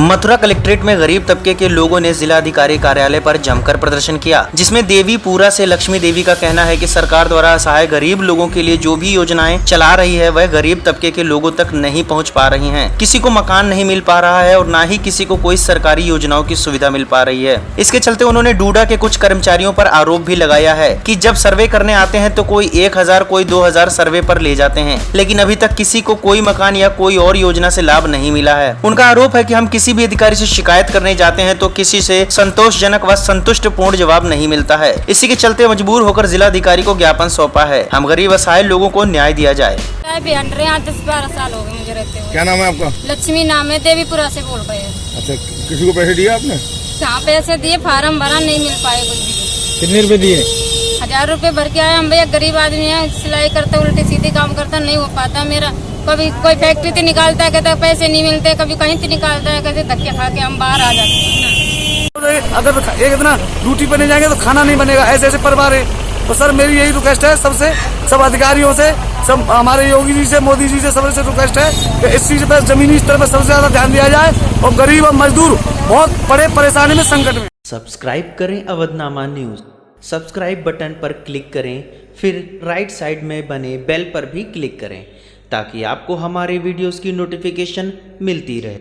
Mathura collectorate में गरीब तबके के लोगों ने जिला अधिकारी कार्यालय पर जमकर प्रदर्शन किया, जिसमें देवीपुरा से लक्ष्मी देवी का कहना है कि सरकार द्वारा असहाय गरीब लोगों के लिए जो भी योजनाएं चला रही है वह गरीब तबके के लोगों तक नहीं पहुंच पा रही हैं। किसी को मकान नहीं मिल पा रहा है और न ही किसी को कोई सरकारी योजनाओं की सुविधा मिल पा रही है। इसके चलते उन्होंने डूडा के कुछ कर्मचारियों पर आरोप भी लगाया है कि जब सर्वे करने आते हैं तो कोई 1000 कोई 2000 सर्वे पर ले जाते हैं, लेकिन अभी तक किसी को कोई मकान या कोई और योजना से लाभ नहीं मिला है। उनका आरोप है कि हम किसी भी अधिकारी से शिकायत करने जाते हैं तो किसी से संतोषजनक व संतुष्टपूर्ण जवाब नहीं मिलता है। इसी के चलते मजबूर होकर जिला अधिकारी को ज्ञापन सौंपा है। हम गरीब असहाय लोगों को न्याय दिया जाए। 10-12 साल हो गए मुझे रहते हुए। क्या नाम है आपका? लक्ष्मी नाम है, देवीपुरा से बोल रहे हैं। अच्छा, किसी को पैसे दिए आपने? कहाँ पैसे दिए, फार्म भरा, नहीं मिल पाए कुछ भी। कितने रुपए दिए? 1000 रुपए भर के आए हम। भैया गरीब आदमी है, सिलाई करते उल्टी सीधी काम करता, नहीं हो पाता मेरा। कभी कोई फैक्ट्री से निकालता है, कहता पैसे नहीं मिलते, कभी कहीं से निकालता है, कहते धक्के खा के हम बाहर आ जाते हैं। अगर एक इतना ड्यूटी पर नहीं जाएंगे तो खाना नहीं बनेगा, ऐसे ऐसे परिवार है। तो सर मेरी यही रिक्वेस्ट है सबसे, सब अधिकारियों से, सब हमारे योगी जी से, मोदी जी से, सबसे रिक्वेस्ट है कि इस चीज पर, जमीनी स्तर पर सबसे ज्यादा ध्यान दिया जाए और गरीब और मजदूर बहुत बड़े परेशानी में, संकट में। सब्सक्राइब करें अवधनामा न्यूज। सब्सक्राइब बटन पर क्लिक करें, फिर राइट साइड में बने बेल पर भी क्लिक करें ताकि आपको हमारे वीडियोस की नोटिफिकेशन मिलती रहे।